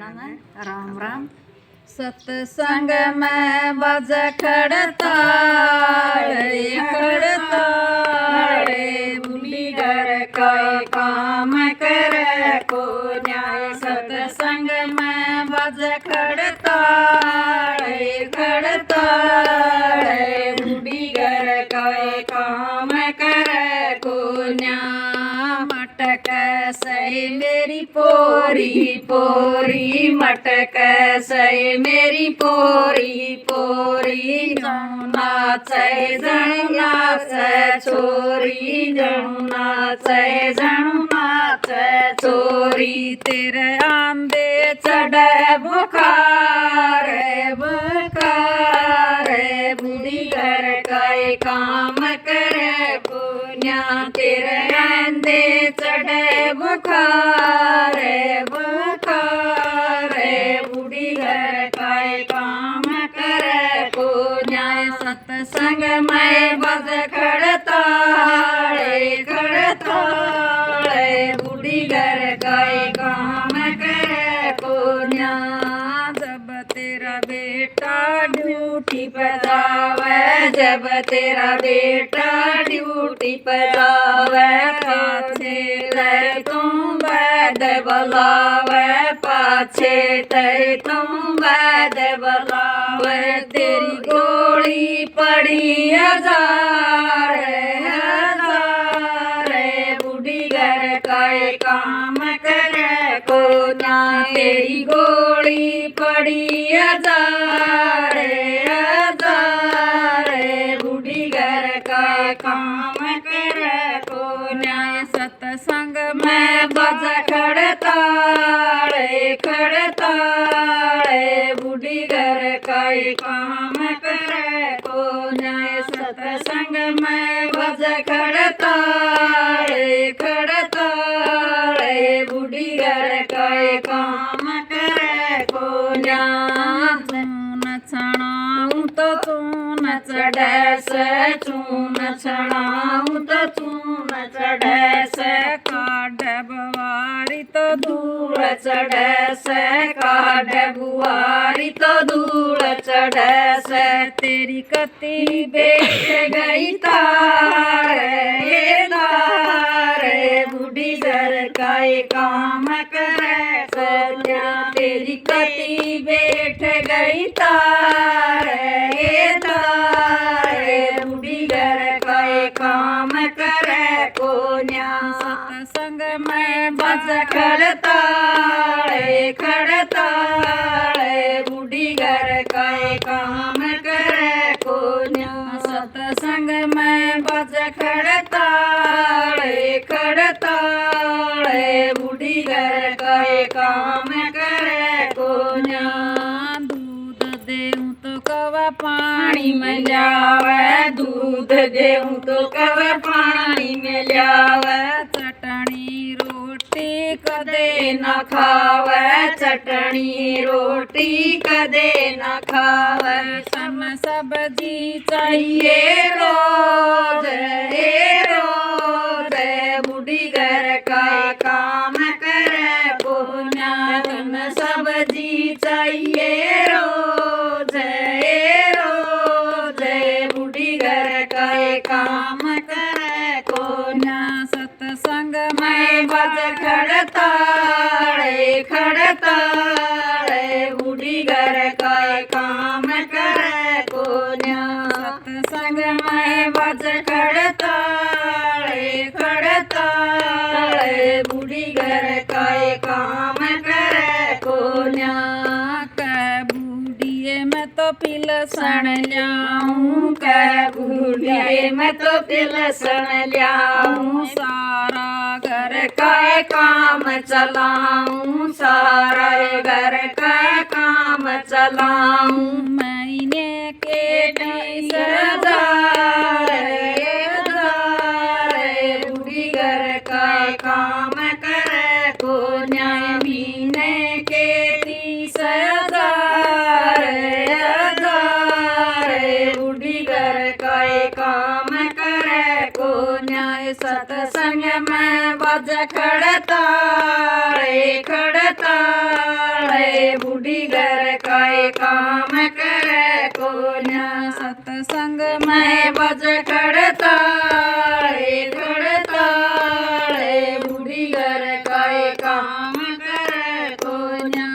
राम राम। सत्संग में बज खड़ताड़े खड़ताड़े बुढ़ी घर का काम करे को न्याय। सत्संग में बज खड़ताड़े खड़ताड़े बुढ़ी घर का काम करे को न्याय। मटक सही मेरी पोरी पोरी मटक सही मेरी पोरी पोरी जणु नाचे छोरी जणु नाचे छोरी। तेरे आंदे चढ़े बुखार बुखार बुढ़ी घर का काम करे पुण्या। तेरे आंदे चढ़े बुखार बुखार बुढ़ी घर का काम करे पुण्या। सत्संग में बज खड़ताड़े खड़ताड़े बुढ़ी घर का काम करे पुण्या। जब तेरा बेटा ड्यूटी पर जावे जब तेरा बेटा ड्यूटी पर जावे पाछे तेरे तुम बैद बुलावे पाछे तेरे तुम बैद बुलावे। तेरी गोली पड़ी हजार हजार बुढ़ी घर का काम करे को ना। तेरी गोली पड़ी हजार हजार बुढ़ी घर का काम करे को न्याय। सत्संग में बज खड़ताड़े खड़ताड़े बुढ़ी घर का काम करे को न्याय। सत्संग में बज खड़ताड़े खड़ताड़े बुढ़ी घर का काम करे को न्याय। चून छणाऊं तो चून चढ़े से चून छणाऊं तो चून चढ़े से काढ़ बुआरी तो धूल चढ़े से काढ़ बुआरी तो धूल चढ़े से। तेरी कती बेच गई तारे तारे बुढ़ी घर का काम करे सन्या। तेरी कती बैठ गई तारे तारे बुढ़ी घर का काम करे को न्या। सत्संग में बज खड़ताड़े खड़ताड़े बुढ़ी घर का काम करे को न्या। सत्संग में बज खड़ताड़े खड़ताड़े बुढ़ी घर का काम करे को न्या। दूध देऊं तो कवा पानी में ल्यावे दूध देऊं तो कवा पानी में ल्यावे। चटनी रोटी कदे न खावे चटनी रोटी कदे न खावे। सम सब्जी चाहिए रोज रोज बुढ़ी घर का काम करे पुण्या। सम सब्जी चाहिए रोज रोज बुढ़ी घर का काम करे पुण्या। सत्संग में बज खड़ताड़े खड़ताड़े बुढ़ी घर का काम करे पुण्या। सत्संग में बज खड़ताड़े खड़ताड़े बुढ़ी घर का काम करे पुण्या। बूढ़िए में तो पिलसन ल्याऊं बूढ़िए में तो पिलसन ल्याऊं। सारा घर का काम चलाऊं सारा घर का काम चलाऊं। महीने के 20 हजार बुढ़ी घर का काम करे को न्याय। महीने के 30 हजार बुढ़ी घर का काम करे को न्याय। सत्संग में बज खड़ताड़े खड़ताड़े काम करे कोन्या सत्संग में बज खड़ताले खड़ताले बूढ़ी घर काय काम करे कोन्या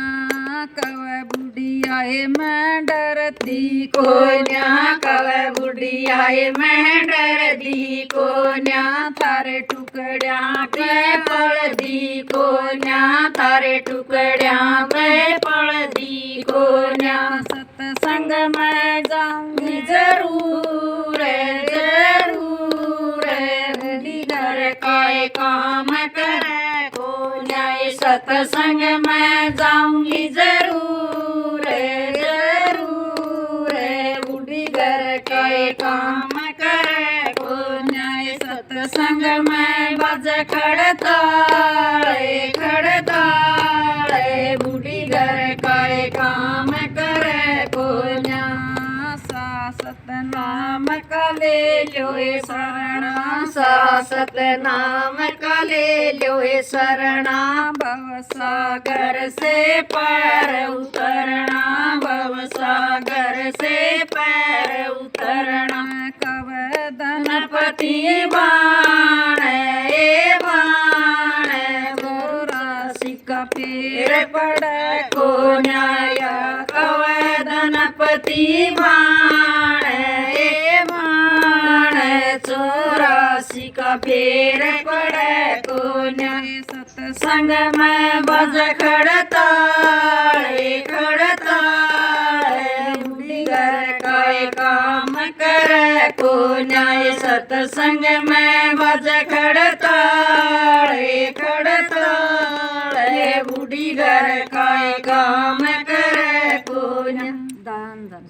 कवे बुढ़ियाए मैं डरती कोन्या कवे बुढ़ियाए मैं डरती कोन्या थारे टुकड़िया पे पड़ दी कोन्या थारे टुकड़िया पे पड़ दी कोन्या सत्संग में जाऊंगी जरूर बूढ़ी घर काय काम करे कोन्या सत्संग में जाऊंगी जरूर बूढ़ी घर काय काम करे कोन्या सत्संग में बज खड़ताले खड़ताले बूढ़ी घर काय काम करे कोन्या सासत नाम का ले लो ए शरणा सासत नाम का ले लो ए शरणा भव सागर से पार उतरना भव सागर से पार उतरना कव धनपति बाण ए बाण राशि का पेड़ पड़ को न्याय कव धनपति बाण ए बाण चौरासी का पेड़ पड़ को न्याय सत्संग में बज खड़ताले खड़ताले बूढ़ी घर काय काम करे को न्याय सत्संग में बज खड़ताले खड़ताले बूढ़ी घर काय काम करे को न्याय दान दान